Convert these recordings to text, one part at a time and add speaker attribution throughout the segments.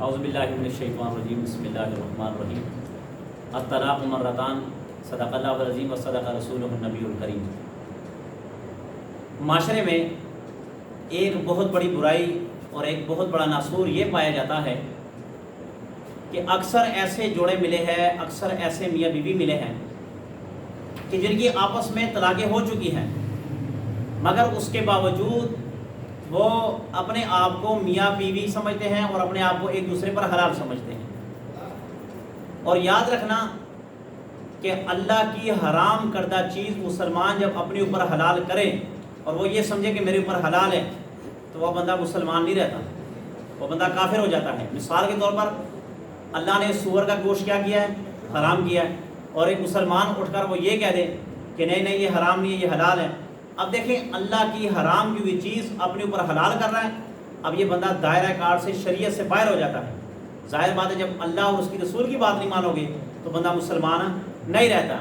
Speaker 1: اعوذ باللہ من الشیطان الرجیم بسم اللہ الرحمن الرحیم الطلاق مرتان صدق اللہ العظیم و صدق رسولہ النبی الکریم۔ معاشرے میں ایک بہت بڑی برائی اور ایک بہت بڑا ناسور یہ پایا جاتا ہے کہ اکثر ایسے جوڑے ملے ہیں، اکثر ایسے میاں بیوی ملے ہیں کہ جن کی آپس میں طلاقیں ہو چکی ہیں، مگر اس کے باوجود وہ اپنے آپ کو میاں بیوی سمجھتے ہیں اور اپنے آپ کو ایک دوسرے پر حلال سمجھتے ہیں۔ اور یاد رکھنا کہ اللہ کی حرام کردہ چیز مسلمان جب اپنے اوپر حلال کرے اور وہ یہ سمجھے کہ میرے اوپر حلال ہے تو وہ بندہ مسلمان نہیں رہتا، وہ بندہ کافر ہو جاتا ہے۔ مثال کے طور پر اللہ نے سور کا گوشت کیا کیا ہے؟ حرام کیا ہے، اور ایک مسلمان اٹھ کر وہ یہ کہہ دے کہ نہیں نہیں یہ حرام نہیں ہے، یہ حلال ہے۔ اب دیکھیں اللہ کی حرام کی ہوئی چیز اپنے اوپر حلال کر رہا ہے، اب یہ بندہ دائرہ کار سے، شریعت سے باہر ہو جاتا ہے۔ ظاہر بات ہے جب اللہ اور اس کی رسول کی بات نہیں مانو گے تو بندہ مسلمان نہیں رہتا۔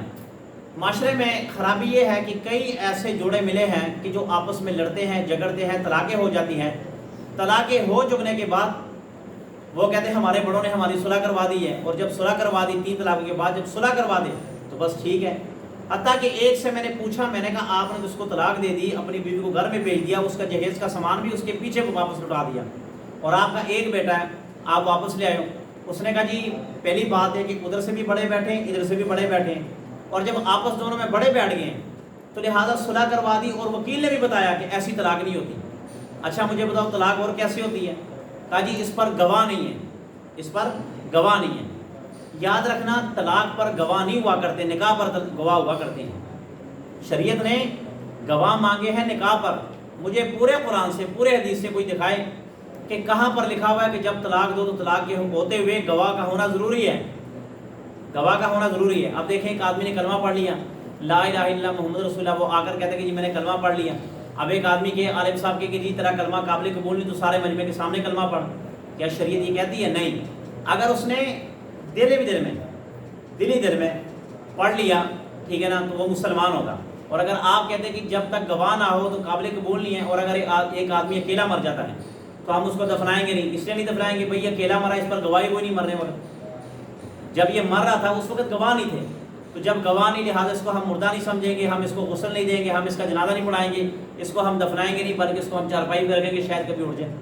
Speaker 1: معاشرے میں خرابی یہ ہے کہ کئی ایسے جوڑے ملے ہیں کہ جو آپس میں لڑتے ہیں، جھگڑتے ہیں، طلاقیں ہو جاتی ہیں۔ طلاقیں ہو چکنے کے بعد وہ کہتے ہیں ہمارے بڑوں نے ہماری صلح کروا دی ہے، اور جب صلح کروا دی 3 طلاقوں کے بعد جب صلح کروا دے تو بس ٹھیک ہے۔ حتیٰ کہ ایک سے میں نے پوچھا، میں نے کہا آپ نے اس کو طلاق دے دی، اپنی بیوی کو گھر میں بھیج دیا، اس کا جہیز کا سامان بھی اس کے پیچھے کو واپس لوٹا دیا، اور آپ کا ایک بیٹا ہے آپ واپس لے آئے ہو۔ اس نے کہا جی پہلی بات ہے کہ ادھر سے بھی بڑے بیٹھے ہیں، ادھر سے بھی بڑے بیٹھے ہیں، اور جب آپس دونوں میں بڑے بیٹھ گئے ہیں تو لہٰذا صلح کروا دی، اور وکیل نے بھی بتایا کہ ایسی طلاق نہیں ہوتی۔ اچھا مجھے بتاؤ طلاق اور کیسی ہوتی ہے؟ کہا جی اس پر گواہ نہیں ہے، اس پر گواہ نہیں ہے۔ یاد رکھنا طلاق پر گواہ نہیں ہوا کرتے، نکاح پر گواہ ہوا کرتے ہیں۔ شریعت نے گواہ مانگے ہیں نکاح پر۔ مجھے پورے قرآن سے، پورے حدیث سے کوئی دکھائے کہ کہاں پر لکھا ہوا ہے کہ جب طلاق دو تو طلاق کے ہوتے ہوئے گواہ کا ہونا ضروری ہے، گواہ کا ہونا ضروری ہے۔ اب دیکھیں ایک آدمی نے کلمہ پڑھ لیا، لا الہ الا اللہ محمد رسول اللہ، وہ آ کر کہتے ہیں کہ جی میں نے کلمہ پڑھ لیا۔ اب ایک آدمی کے عالم صاحب کے کہ جی تیرا کلمہ قابل قبول نہیں، تو سارے مجمع کے سامنے کلمہ پڑھ، کیا شریعت یہ کہتی ہے؟ نہیں۔ اگر اس نے دل میں پڑھ لیا ٹھیک ہے نا تو وہ مسلمان ہوگا۔ اور اگر آپ کہتے ہیں کہ جب تک گواہ نہ ہو تو قابل قبول نہیں ہے، اور اگر ایک آدمی اکیلا مر جاتا ہے تو ہم اس کو دفنائیں گے نہیں، اس لیے نہیں دفنائیں گے بھئی یہ اکیلا مرا، اس پر گواہی کوئی نہیں مرنے والا۔ جب یہ مر رہا تھا اس وقت گواہ نہیں تھے، تو جب گواہ نہیں لہٰذا اس کو ہم مردہ نہیں سمجھیں گے، ہم اس کو غسل نہیں دیں گے، ہم اس کا جنازہ نہیں پڑھائیں گے، اس کو ہم دفنائیں گے نہیں، بلکہ اس کو ہم چارپائی پہ رکھیں گے، شاید کبھی اٹھ جائے۔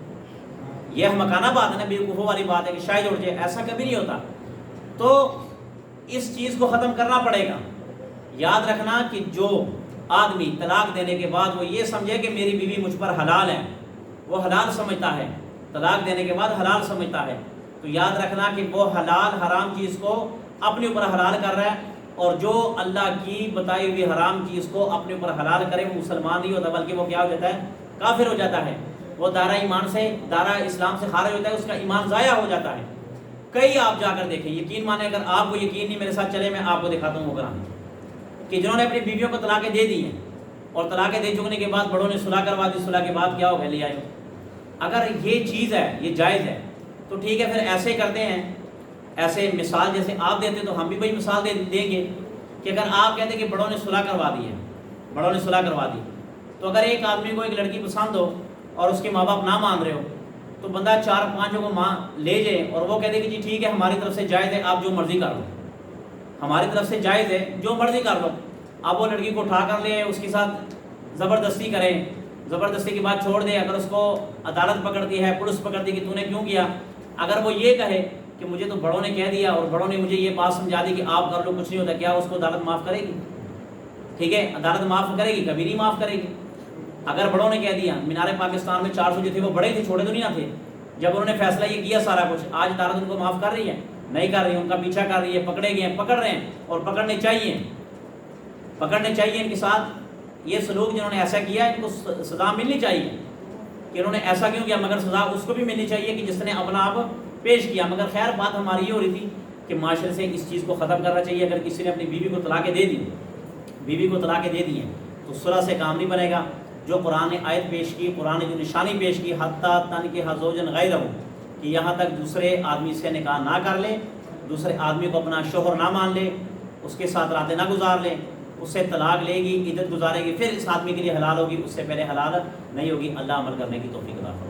Speaker 1: یہ احمقانہ بات ہے نا، بیوقوفوں والی بات ہے کہ شاید اٹھ جائے، ایسا کبھی نہیں ہوتا۔ تو اس چیز کو ختم کرنا پڑے گا۔ یاد رکھنا کہ جو آدمی طلاق دینے کے بعد وہ یہ سمجھے کہ میری بیوی مجھ پر حلال ہے، وہ حلال سمجھتا ہے، طلاق دینے کے بعد حلال سمجھتا ہے، تو یاد رکھنا کہ وہ حلال حرام چیز کو اپنے اوپر حلال کر رہا ہے، اور جو اللہ کی بتائی ہوئی حرام چیز کو اپنے اوپر حلال کرے وہ مسلمان نہیں ہوتا، بلکہ وہ کیا ہو جاتا ہے؟ کافر ہو جاتا ہے۔ وہ دائرہ ایمان سے، دائرہ اسلام سے خارج ہوتا ہے، اس کا ایمان ضائع ہو جاتا ہے۔ کئی آپ جا کر دیکھیں، یقین مانیں، اگر آپ کو یقین نہیں میرے ساتھ چلے میں آپ کو دکھاتا ہوں وہ قرآن کہ جنہوں نے اپنی بیویوں کو طلاقیں دے دی ہیں، اور طلاقیں دے چکنے کے بعد بڑوں نے صلح کروا دی، صلح کے بعد کیا ہو گیا؟ لے آئے۔ اگر یہ چیز ہے، یہ جائز ہے تو ٹھیک ہے، پھر ایسے کرتے ہیں، ایسے مثال جیسے آپ دیتے تو ہم بھی وہی مثال دیں گے کہ اگر آپ کہتے کہ بڑوں نے صلح کروا دی ہے، بڑوں نے صلح کروا دی، تو اگر ایک آدمی کو ایک لڑکی پسند ہو اور اس کے ماں باپ نہ مان رہے ہو تو بندہ 4-5 کو ماں لے جائے اور وہ کہتے کہ جی ٹھیک ہے ہماری طرف سے جائز ہے، آپ جو مرضی کر لو، ہماری طرف سے جائز ہے جو مرضی کر لو۔ اب وہ لڑکی کو اٹھا کر لے، اس کے ساتھ زبردستی کریں، زبردستی کے بعد چھوڑ دے۔ اگر اس کو عدالت پکڑتی ہے، پولیس پکڑتی کہ تو نے کیوں کیا، اگر وہ یہ کہے کہ مجھے تو بڑوں نے کہہ دیا اور بڑوں نے مجھے یہ بات سمجھا دی کہ آپ کر لو کچھ نہیں ہوتا، کیا اس کو عدالت معاف کرے گی؟ ٹھیک ہے، عدالت معاف کرے گی؟ کبھی نہیں معاف کرے گی۔ اگر بڑوں نے کہہ دیا، مینار پاکستان میں 400 جو تھے وہ بڑے تھے، چھوٹے تو نہیں نہ تھے، جب انہوں نے فیصلہ یہ کیا سارا کچھ، آج عدالت ان کو معاف کر رہی ہے؟ نہیں کر رہی، ان کا پیچھا کر رہی ہے، پکڑے گئے ہیں، پکڑ رہے ہیں، اور پکڑنے چاہیے ان کے ساتھ یہ سلوک جنہوں نے ایسا کیا ان کو سزا ملنی چاہیے کہ انہوں نے ایسا کیوں کیا، مگر سزا اس کو بھی ملنی چاہیے کہ جس نے اپنا آپ پیش کیا۔ مگر خیر بات ہماری یہ ہو رہی تھی کہ معاشرے سے اس چیز کو ختم کرنا چاہیے۔ اگر کسی نے اپنی بیوی کو طلاقیں دے دی ہیں تو صلح سے کام نہیں بنے گا۔ جو قرآن نے آیت پیش کی، قرآن نے جو نشانی پیش کی، حتیٰ تنکح زوجا غیرہ، کہ یہاں تک دوسرے آدمی سے نکاح نہ کر لے، دوسرے آدمی کو اپنا شوہر نہ مان لے، اس کے ساتھ راتیں نہ گزار لے، اس سے طلاق لے گی، عدت گزارے گی، پھر اس آدمی کے لیے حلال ہوگی، اس سے پہلے حلال نہیں ہوگی۔ اللہ عمل کرنے کی توفیق عطا فرمائے۔